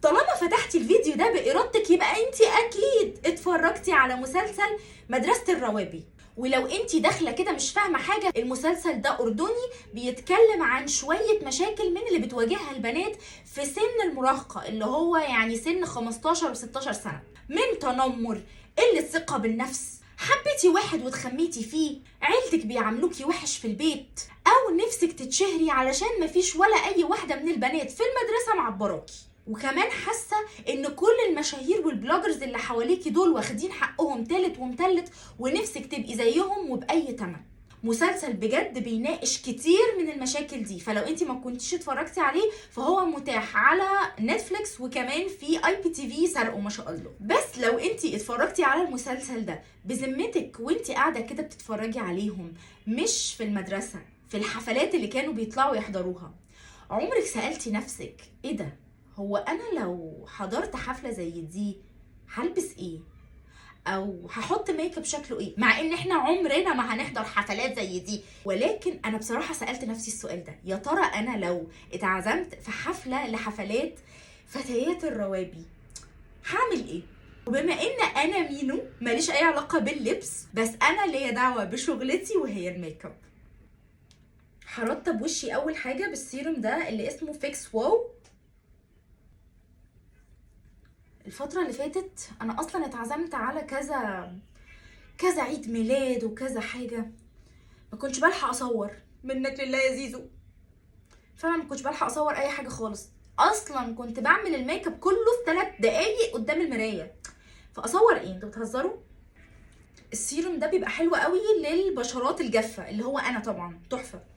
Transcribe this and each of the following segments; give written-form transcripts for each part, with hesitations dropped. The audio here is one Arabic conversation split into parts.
طالما فتحتي الفيديو ده بإرادتك يبقى انت اكيد اتفرجتي على مسلسل مدرسة الروابي. ولو انت داخله كده مش فاهمه حاجه، المسلسل ده اردني، بيتكلم عن شويه مشاكل من اللي بتواجهها البنات في سن المراهقه، اللي هو يعني سن 15 و16 سنه، من تنمر، قله ثقه بالنفس، حبيتي واحد واتخميتي فيه، عيلتك بيعاملوكي وحش في البيت، او نفسك تتشهري علشان مفيش ولا اي واحده من البنات في المدرسه معبراكي، وكمان حاسه ان كل المشاهير والبلوجرز اللي حواليكي دول واخدين حقهم تالت ومتلت، ونفسك تبقي زيهم وباي تمن. مسلسل بجد بيناقش كتير من المشاكل دي، فلو انت ما كنتيش اتفرجتي عليه فهو متاح على نتفليكس، وكمان في اي بي تي في سرقوا ما شاء الله. بس لو انت اتفرجتي على المسلسل ده بذمتك وانت قاعده كده بتتفرجي عليهم، مش في المدرسه، في الحفلات اللي كانوا بيطلعوا يحضروها، عمرك سألتي نفسك ايه ده؟ هو انا لو حضرت حفله زي دي هلبس ايه؟ او هحط ميك اب شكله ايه؟ مع ان احنا عمرنا ما هنحضر حفلات زي دي، ولكن انا بصراحه سالت نفسي السؤال ده، يا ترى انا لو اتعزمت في حفله لحفلات فتيات الروابي هعمل ايه؟ وبما ان انا مينو ماليش اي علاقه باللبس، بس انا ليا دعوه بشغلتي وهي الميك اب. هرطب وشي اول حاجه بالسيروم ده اللي اسمه فيكس واو. الفترة اللي فاتت انا اصلا اتعزمت على كذا عيد ميلاد وكذا حاجة، ما كنتش بلحق اصور، منك لله يا زيزو، فانا ما كنتش بلحق اصور اي حاجة خالص، اصلا كنت بعمل الميك اب كله في 3 دقايق قدام المراية، فاصور ايه؟ انتوا بتهزروا؟ السيروم ده بيبقى حلو قوي للبشرات الجافة، اللي هو انا طبعا تحفة.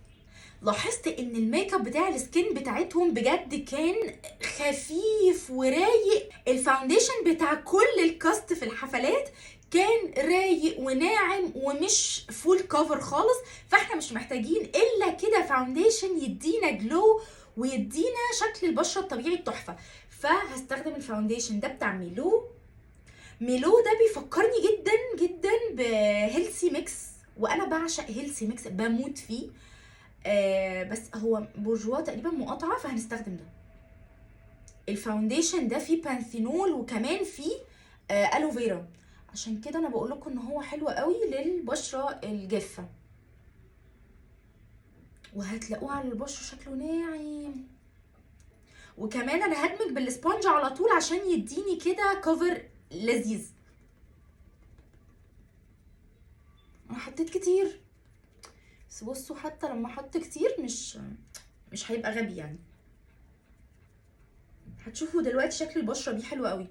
لاحظت ان الميك اب بتاع السكين بتاعتهم بجد كان خفيف ورايق، الفاونديشن بتاع كل الكاست في الحفلات كان رايق وناعم ومش فول كفر خالص، فاحنا مش محتاجين الا كده فاونديشن يدينا جلو ويدينا شكل البشره الطبيعي التحفه. فهستخدم الفاونديشن ده بتاع ميلو ده بيفكرني جدا جدا بهيلسي ميكس، وانا بعشق هيلسي ميكس، بموت فيه. بس هو بورجوا تقريبا مقاطعه، فهنستخدم ده. الفاونديشن ده فيه بانثينول وكمان فيه الوفيرا، عشان كده انا بقول لكم ان هو حلو قوي للبشره الجافه، وهتلاقوه على البشره شكله ناعم. وكمان انا هدمج بالسبونج على طول عشان يديني كده كفر لذيذ. انا حطيت كتير، بس بصوا حتى لما احط كتير مش هيبقى غبي يعني. هتشوفوا دلوقتي شكل البشره دي حلو قوي.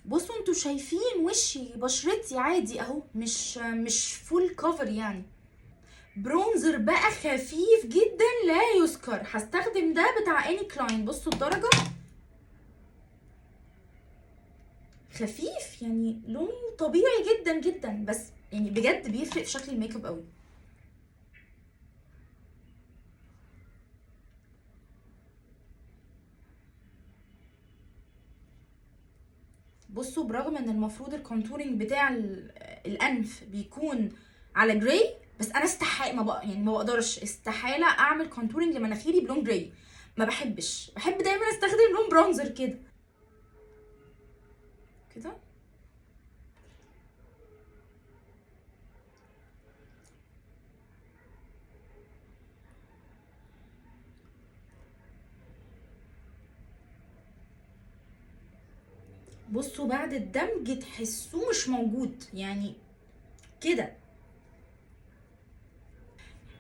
بصوا انتوا شايفين وشي بشرتي عادي اهو، مش فول كفر يعني. برونزر بقى خفيف جدا لا يذكر، هستخدم ده بتاع اني كلاين. بصوا الدرجه خفيف يعني، لونه طبيعي جدا جدا، بس يعني بجد بيفرق في شكل الميك اب قوي. بصوا برغم ان المفروض الكونتورنج بتاع الانف بيكون على جراي، بس انا استحاله ما بقدرش، استحاله اعمل كونتورنج لمناخيري بلون جراي، ما بحبش، بحب دايما استخدم لون برونزر كده كده. بصوا بعد الدمج تحسوه مش موجود يعني كده.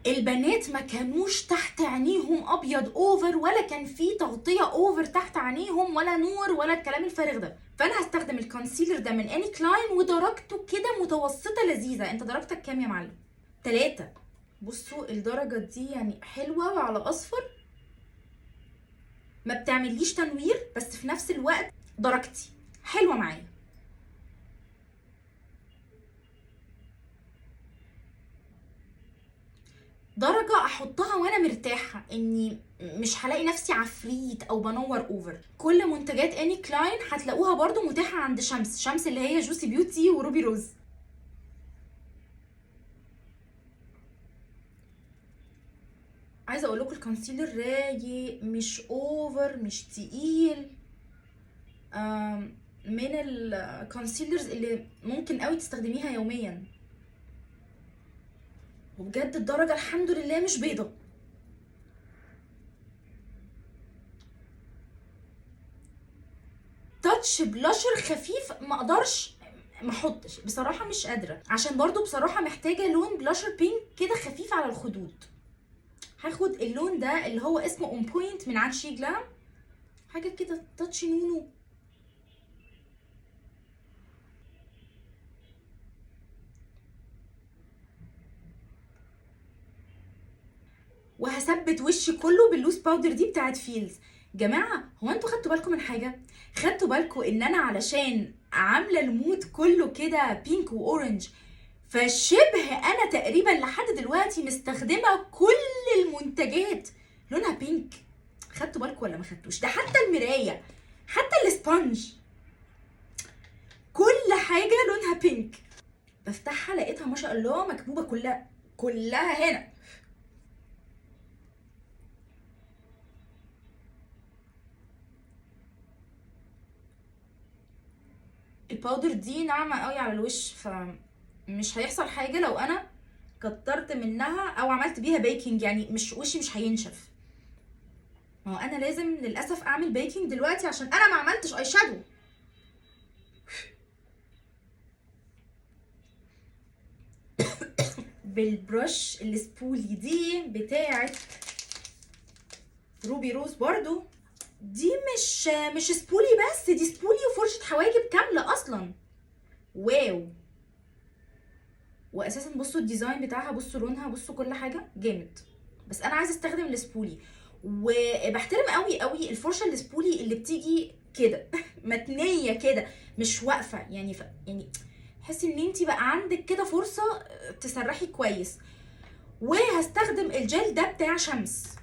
البنات ما كانوش تحت عينيهم ابيض اوفر، ولا كان في تغطيه اوفر تحت عينيهم، ولا نور، ولا الكلام الفارغ ده. فانا هستخدم الكونسيلر ده من اني كلاين، ودرجته كده متوسطه لذيذه. انت درجتك كام يا معلم؟ 3. بصوا الدرجه دي يعني حلوه وعلى اصفر، ما بتعمليش تنوير، بس في نفس الوقت درجتي حلوه معايا. درجة احطها وانا مرتاحة، اني مش هلاقي نفسي عفريت او بنور اوفر. كل منتجات اني كلاين هتلاقوها برضو متاحة عند شمس اللي هي جوسي بيوتي وروبي روز. عايزه اقول لكم الكونسيلر رايق، مش اوفر، مش تقيل. من الكونسيلرز اللي ممكن قوي تستخدميها يوميا، وبجد الدرجه الحمد لله مش بيضه. تاتش بلاشر خفيف ما اقدرش ما احطش بصراحه، مش قادره، عشان برضو بصراحه محتاجه لون بلاشر بينك كده خفيف على الخدود. هاخد اللون ده اللي هو اسمه اون بوينت من عند شي جلام، حاجه كده تاتش نونو. وهثبت وشي كله باللوس باودر دي بتاعت فيلز. جماعه هو انتوا خدتوا بالكم من حاجه؟ خدتوا بالكم ان انا علشان عامله المود كله كده بينك واورنج، فشبه انا تقريبا لحد دلوقتي مستخدمه كل المنتجات لونها بينك. خدتوا بالكم ولا ما خدتوش؟ ده حتى المرايه، حتى الاسبونج، كل حاجه لونها بينك. بفتحها لقيتها ما شاء الله مكبوبه كلها هنا. الباودر دي ناعمه قوي على الوش، فمش هيحصل حاجه لو انا كترت منها او عملت بيها بيكنج، يعني مش وشي مش هينشف. ما هو انا لازم للاسف اعمل بيكنج دلوقتي عشان انا ما عملتش اي شادو. بالبرش السبولي دي بتاعت روبي روز برضو. دي مش سبولي بس، دي سبولي وفرشة حواجب كاملة اصلا. واو. واساسا بصوا الديزاين بتاعها، بصوا لونها، بصوا كل حاجة جامد. بس انا عايزة استخدم السبولي، وبحترم قوي قوي الفرشة السبولي اللي بتيجي كده متنية كده مش واقفة، يعني تحسي ان انتي بقى عندك كده فرصة تسرحي كويس. وهستخدم الجل ده بتاع شمس.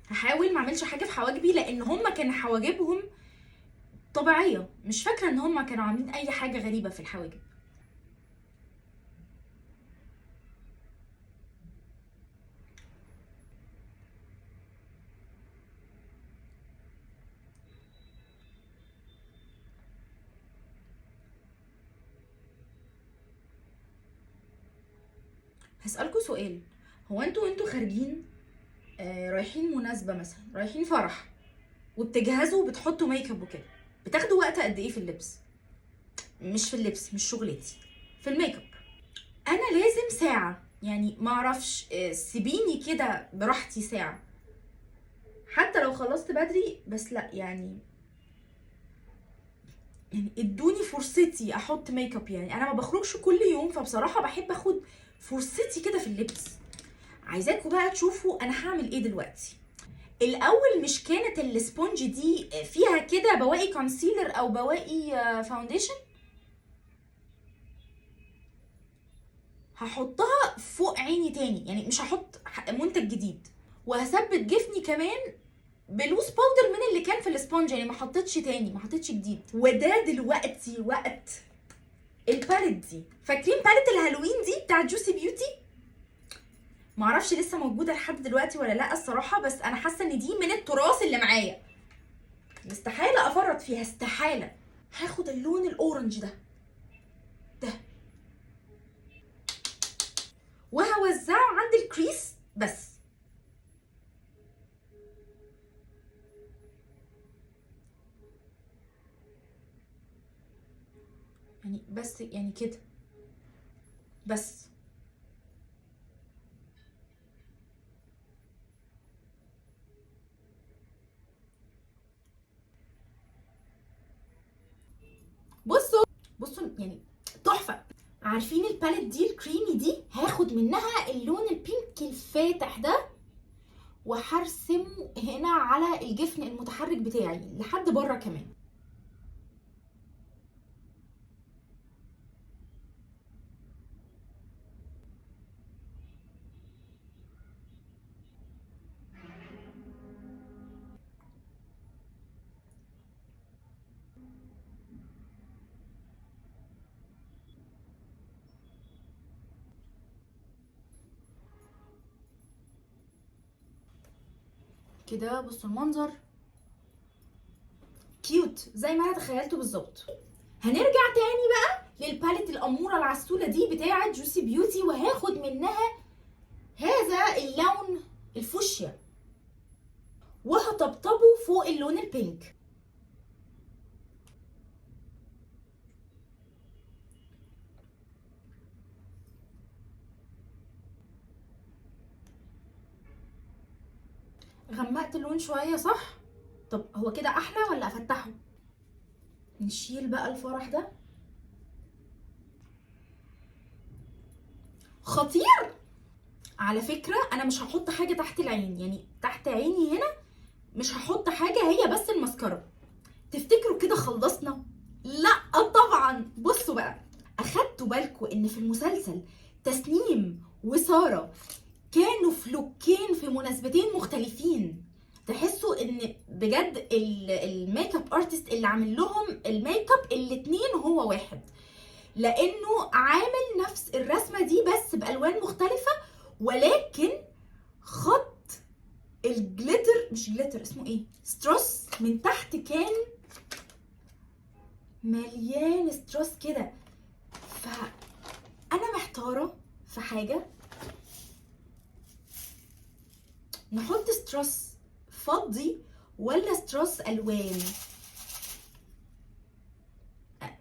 هحاول ما اعملش حاجه في حواجبي، لان هما كان حواجبهم طبيعيه، مش فاكره ان هما كانوا عاملين اي حاجه غريبه في الحواجب. هسألكوا سؤال، هو انتوا خارجين رايحين مناسبه مثلا، رايحين فرح، وبتجهزوا وبتحطوا ميك اب وكده، بتاخدوا وقت قد ايه في اللبس؟ مش في اللبس، مش شغلتي، في الميك اب. انا لازم ساعه، يعني ما اعرفش، سيبيني كده براحتي ساعه، حتى لو خلصت بدري، بس لا يعني ادوني فرصتي احط ميك اب. يعني انا ما بخرجش كل يوم، فبصراحه بحب اخد فرصتي كده في اللبس. عايزاكم بقى تشوفوا انا هعمل ايه دلوقتي. الاول مش كانت السبونج دي فيها كده بواقي كونسيلر او بواقي فاونديشن؟ هحطها فوق عيني تاني، يعني مش هحط منتج جديد. وهثبت جفني كمان بلوس باودر من اللي كان في السبونج، يعني ما حطيتش تاني، ما حطيتش جديد. وده دلوقتي وقت الباليت دي. فاكرين باليت الهالوين دي بتاعت جوسي بيوتي؟ معرفش لسه موجوده لحد دلوقتي ولا لا الصراحه، بس انا حاسه ان دي من التراث اللي معايا، استحاله افرط فيها، استحاله. هاخد اللون الاورنج ده وهوزعه عند الكريس بس. يعني بس، يعني كده بس. بصوا يعني تحفه. عارفين الباليت دي الكريمي دي؟ هاخد منها اللون البينك الفاتح ده وهرسمه هنا على الجفن المتحرك بتاعي لحد بره كمان. كده. بصوا المنظر كيوت زي ما انا تخيلته بالظبط. هنرجع تاني بقى للباليت الاموره العسوله دي بتاعه جوسي بيوتي، وهاخد منها هذا اللون الفوشيا وهطبطبه فوق اللون البينك. غمقت اللون شويه صح؟ طب هو كده احلى ولا افتحه؟ نشيل بقى الفرح ده. خطير على فكره. انا مش هحط حاجه تحت العين، يعني تحت عيني هنا مش هحط حاجه، هي بس الماسكارا. تفتكروا كده خلصنا؟ لا طبعا. بصوا بقى، اخدتوا بالكم ان في المسلسل تسنيم وساره كانوا في لوكين في مناسبتين مختلفين؟ تحسوا ان بجد الميك اب ارتست اللي عامل لهم الميك اب الاتنين هو واحد، لانه عامل نفس الرسمه دي بس بالوان مختلفه، ولكن خط الجليتر، مش جليتر، اسمه ايه، ستروس، من تحت كان مليان ستروس كده. فانا محتاره في حاجه، نحط ستروس فضي ولا ستروس الوان؟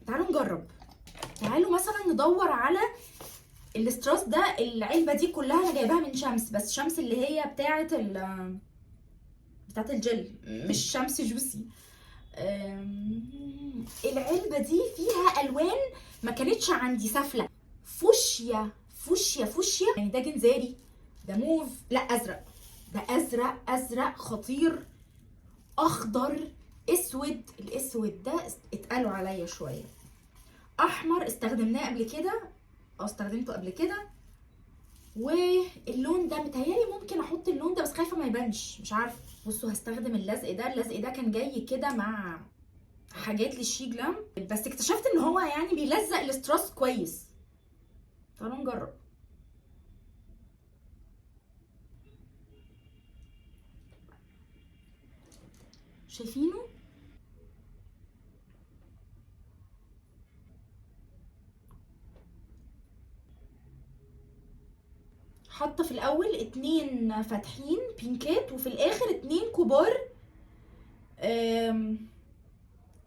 تعالوا نجرب. تعالوا مثلا ندور على الستروس ده. العلبه دي كلها انا جايباها من شمس، بس شمس اللي هي بتاعه الجل، مش شمس جوسي. العلبه دي فيها الوان ما كانتش عندي سافله. فوشيا فوشيا فوشيا، يعني ده جنزاري، ده موف، لا ازرق، ده ازرق، ازرق خطير، اخضر، اسود. الاسود ده اتقالوا عليا شويه. احمر استخدمناه قبل كده او استخدمته قبل كده. واللون ده متهيألي ممكن احط اللون ده، بس خايفه ما يبانش، مش عارفه. بصوا هستخدم اللزق ده. اللزق ده كان جاي كده مع حاجات للشي جلام، بس اكتشفت ان هو يعني بيلزق الاستراس كويس. تعالوا نجرب. شايفينه؟ حاطه في الاول 2 فاتحين بينكات، وفي الاخر 2 كبار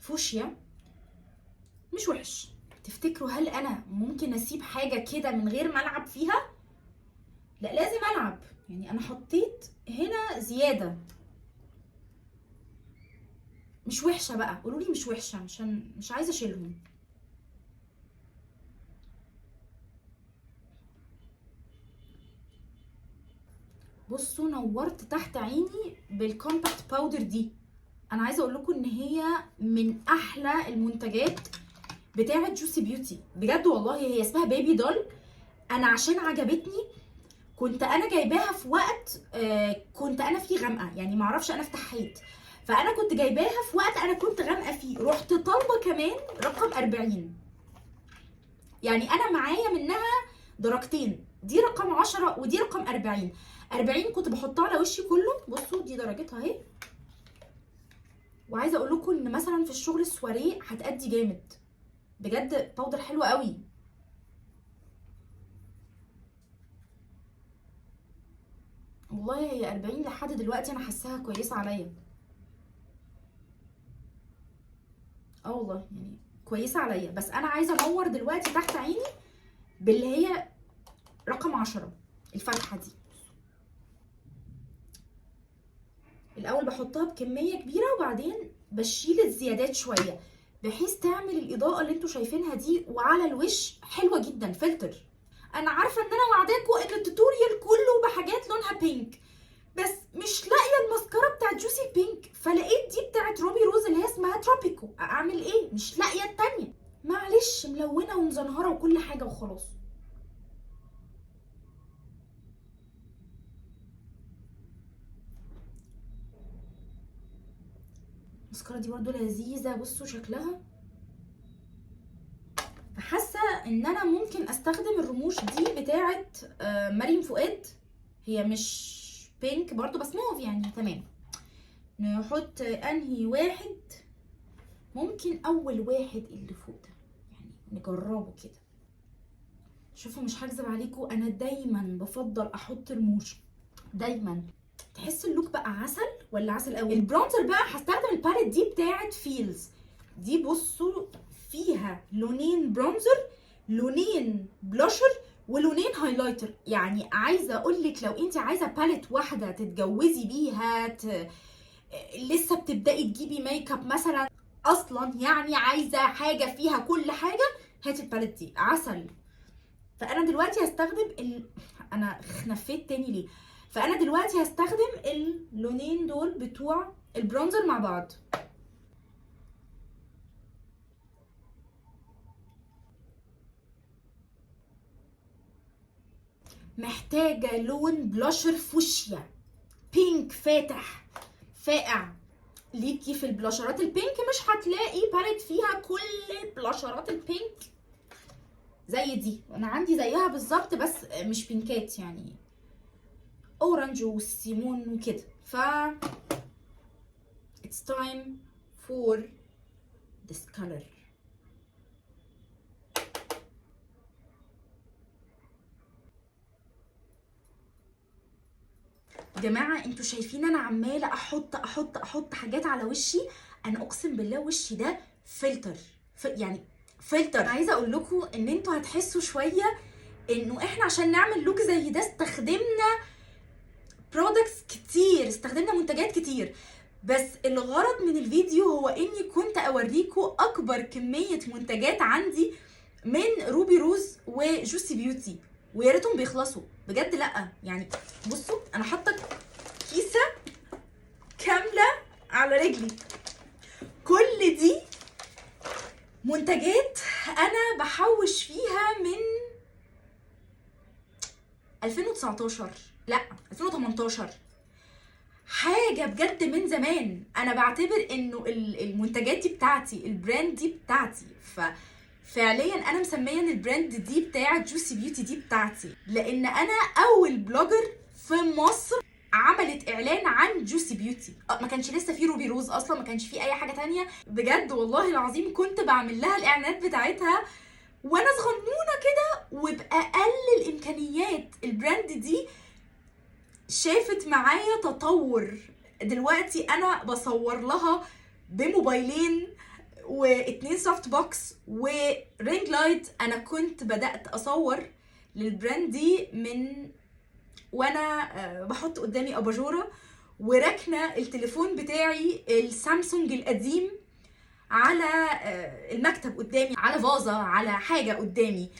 فوشيا. مش وحش. تفتكروا هل انا ممكن اسيب حاجه كده من غير ما العب فيها؟ لا لازم العب. يعني انا حطيت هنا زياده. مش وحشه بقى، قولوا لي مش وحشه، عشان مش عايزه اشيلهم. بصوا نورت تحت عيني بالكومباكت باودر دي. انا عايزه اقول لكم ان هي من احلى المنتجات بتاعه جوسي بيوتي بجد والله. هي اسمها بيبي دول. انا عشان عجبتني كنت انا جايباها في وقت كنت انا فيه غامقه، يعني معرفش انا افتحيت، فانا كنت جايباها في وقت انا كنت غامقه فيه، رحت طالبه كمان رقم 40. يعني انا معايا منها درجتين، دي رقم 10 ودي رقم 40. 40 كنت بحطها على وشي كله. بصوا دي درجتها اهي. وعايزه اقول لكم ان مثلا في الشغل السواريه هتأدي جامد بجد. باودر حلوه قوي. والله هي 40 لحد دلوقتي انا حاساها كويسه عليا. والله يعني كويسه عليا، بس انا عايزه انور دلوقتي تحت عيني باللي هي رقم 10 الفتحه دي. الاول بحطها بكميه كبيره وبعدين بشيل الزيادات شويه بحيث تعمل الاضاءه اللي انتوا شايفينها دي، وعلى الوش حلوه جدا فلتر. انا عارفه ان انا وعداكم ان التوتوريال كله بحاجات لونها بينك، بس مش لاقيه الماسكارا بتاعت جوسي بينك، فلقيت دي بتاعت روبي روز اللي هي اسمها تروبيكو. اعمل ايه؟ مش لاقيه التانيه. معلش ملونه ومزنهره وكل حاجه وخلاص. الماسكارا دي برضو لذيذه. بصوا شكلها. فحاسه ان انا ممكن استخدم الرموش دي بتاعت مريم فؤاد. هي مش بينك برضو بس موف، يعني تمام. نحط انهي واحد؟ ممكن اول واحد اللي فوق ده، يعني نجربه كده. شوفوا مش هكذب عليكم، انا دايما بفضل احط رموش دايما. تحس اللوك بقى عسل ولا عسل قوي. البرونزر بقى هستخدم الباليت دي بتاعه فيلز دي. بصوا فيها لونين برونزر، لونين بلاشر، ولونين هايلايتر. يعني عايزه اقول لك لو انت عايزه باليت واحده تتجوزي بيها، لسه بتبداي تجيبي ميك اب مثلا اصلا، يعني عايزه حاجه فيها كل حاجه، هاتي الباليت دي عسل. فانا دلوقتي هستخدم انا خنفيت تاني ليه؟ فانا دلوقتي هستخدم اللونين دول بتوع البرونزر مع بعض. محتاجه لون بلاشر فوشيا بينك فاتح فاقع. ليكي في البلاشرات البينك مش هتلاقي باليت فيها كل البلاشرات البينك زي دي، انا عندي زيها بالظبط بس مش بينكات، يعني اورنج والسيمون وكده. ف it's time for this color. جماعه انتوا شايفين انا عماله احط حاجات على وشي؟ انا اقسم بالله وشي ده فلتر، يعني فلتر. عايزه اقول لكم ان انتوا هتحسوا شويه انه احنا عشان نعمل لوك زي ده استخدمنا برودكتس كتير، استخدمنا منتجات كتير. بس الغرض من الفيديو هو اني كنت اوريكم اكبر كميه منتجات عندي من روبي روز وجوسي بيوتي، ويا ريتهم بيخلصوا بجد. لا يعني بصوا انا حاطه كيسه كامله على رجلي، كل دي منتجات انا بحوش فيها من 2019 لا 2018، حاجه بجد من زمان. انا بعتبر انه المنتجات دي بتاعتي، البراند دي بتاعتي. فعليا انا مسميه ان البراند دي بتاعه جوسي بيوتي دي بتاعتي، لان انا اول بلوجر في مصر عملت اعلان عن جوسي بيوتي. ما كانش لسه في روبي روز اصلا، ما كانش في اي حاجه تانية بجد والله العظيم. كنت بعمل لها الاعلانات بتاعتها وانا صغنونه كده وباقل الامكانيات. البراند دي شافت معايا تطور، دلوقتي انا بصور لها بموبايلين و2 سوفت بوكس ورينج لايت. انا كنت بدأت اصور للبراند دي من وانا بحط قدامي اباجوره وراكنه التليفون بتاعي السامسونج القديم على المكتب قدامي، على فازه، على حاجه قدامي.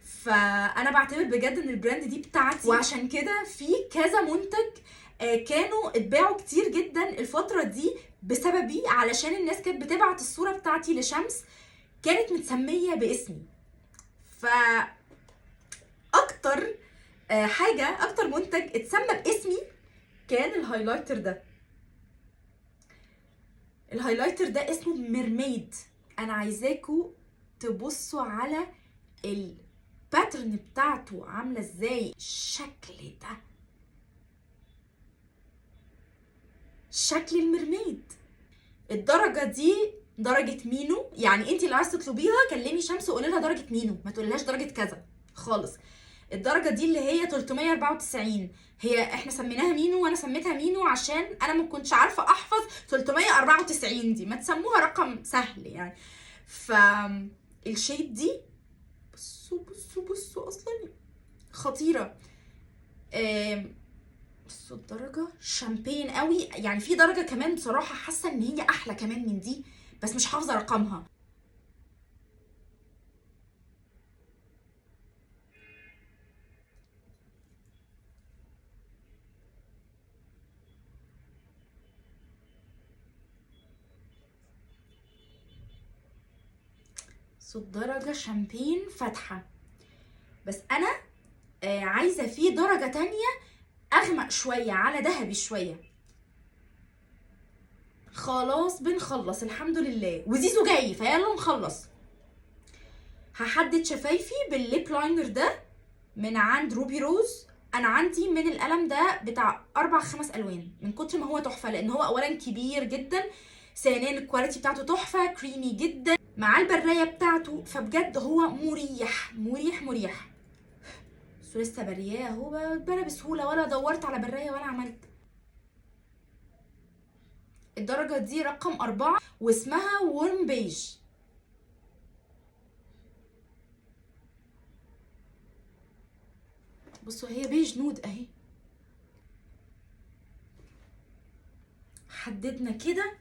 فانا بعتبر بجد ان البراند دي بتاعتي، وعشان كده في كذا منتج كانوا اتباعوا كتير جدا الفتره دي بسببي، علشان الناس كانت بتبعت الصوره بتاعتي لشمس كانت متسميه باسمي. ف اكتر حاجه، اكتر منتج اتسمى باسمي كان الهايلايتر ده. الهايلايتر ده اسمه ميرميد. انا عايزاكم تبصوا على الباترن بتاعته عامله ازاي. الشكل ده شكل الميرميد. الدرجه دي درجه مينو، يعني انت اللي عايزه تطلبيها كلمي شمس وقولي لها درجه مينو، ما تقوليلهاش درجه كذا خالص. الدرجه دي اللي هي 394، هي احنا سميناها مينو وانا سميتها مينو عشان انا ما كنتش عارفه احفظ 394 دي، ما تسموها رقم سهل يعني. الشيد دي بصوا اصلا خطيره. بصوا الدرجه شامبين قوي، يعني في درجه كمان بصراحه حاسه ان هي احلى كمان من دي بس مش حافظه رقمها. درجة شامبين فاتحة، بس انا عايزة فيه درجة تانية اغمق شوية على ذهبي شوية. خلاص بنخلص الحمد لله، وزيزو جاي فيلا نخلص. هحدد شفايفي بالليب لاينر ده من عند روبي روز انا عندي من القلم ده بتاع 4-5 الوان من كتر ما هو تحفه، لان هو اولا كبير جدا، ثانيا الكواليتي بتاعته تحفه، كريمي جدا مع البرايه بتاعته، فبجد هو مريح مريح مريح. بس لسه برياه اهو، بتبرى بسهوله، ولا دورت على برايه ولا عملت. الدرجه دي رقم 4 واسمها وورم بيج. بصوا هي بيج نود اهي. حددنا كده.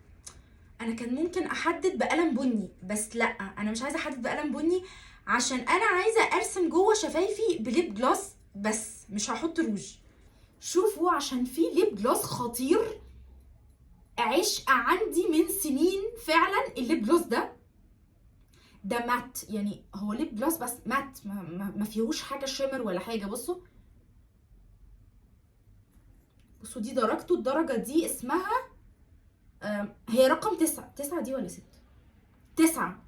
انا كان ممكن احدد بقلم بني، بس لا، انا مش عايزه احدد بقلم بني عشان انا عايزه ارسم جوه شفايفي بليب جلوس بس، مش هحط روج. شوفوا عشان في ليب جلوس خطير، عشق عندي من سنين فعلا الليب جلوس ده مات، يعني هو ليب جلوس بس مات، ما فيهوش حاجه شيمر ولا حاجه. بصوا دي درجته، الدرجه دي اسمها هي رقم 9 دي ولا 6؟ 9.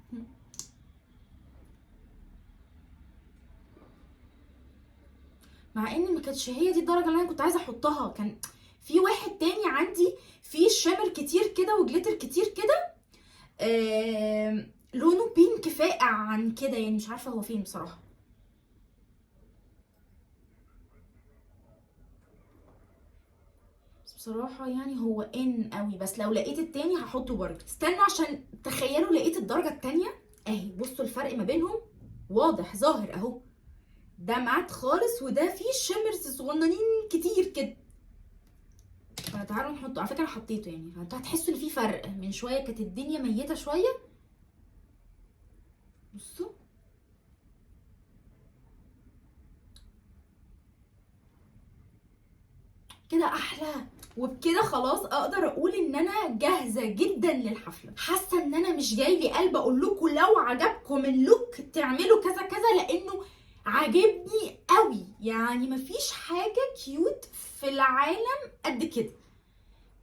مع ان ما كانتش هي دي الدرجه اللي انا كنت عايزه احطها، كان في واحد تاني عندي فيه شامر كتير كده وجليتر كتير كده، لونه بينك فاقع عن كده، يعني مش عارفه هو فين بصراحه. بس بصراحه يعني هو ان قوي، بس لو لقيت التاني هحطه برضه. استنوا عشان تخيلوا لقيت الدرجه التانيه اهي. بصوا الفرق ما بينهم واضح ظاهر اهو، ده مات خالص وده فيه شيمرز صغننين كتير كده. فتعالوا نحطه، على فكره حطيته يعني، فانتوا هتحسوا ان في فرق. من شويه كانت الدنيا ميته شويه، بصوا كده احلى. وبكده خلاص اقدر اقول ان انا جاهزه جدا للحفله. حاسه ان انا مش جاي لي قلب اقول لكم لو عجبكم اللوك تعملوا كذا كذا، لانه عاجبني قوي، يعني مفيش حاجه كيوت في العالم قد كده،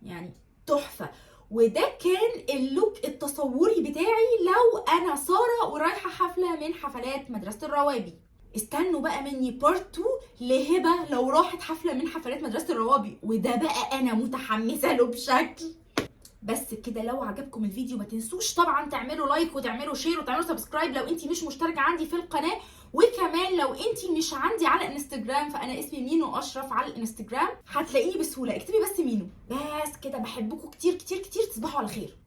يعني تحفه. وده كان اللوك التصوري بتاعي لو انا ساره ورايحه حفله من حفلات مدرسه الروابي. استنوا بقى مني بارت 2 لهبه لو راحت حفله من حفلات مدرسه الروابي، وده بقى انا متحمسه له بشكل. بس كده، لو عجبكم الفيديو ما تنسوش طبعا تعملوا لايك وتعملوا شير وتعملوا سبسكرايب لو انتي مش مشتركه عندي في القناه. وكمان لو انتي مش عندي على انستجرام، فانا اسمي مينو اشرف على الانستجرام، هتلاقيني بسهوله، اكتبي بس مينو. بس كده، بحبكم كتير كتير كتير، تصبحوا على خير.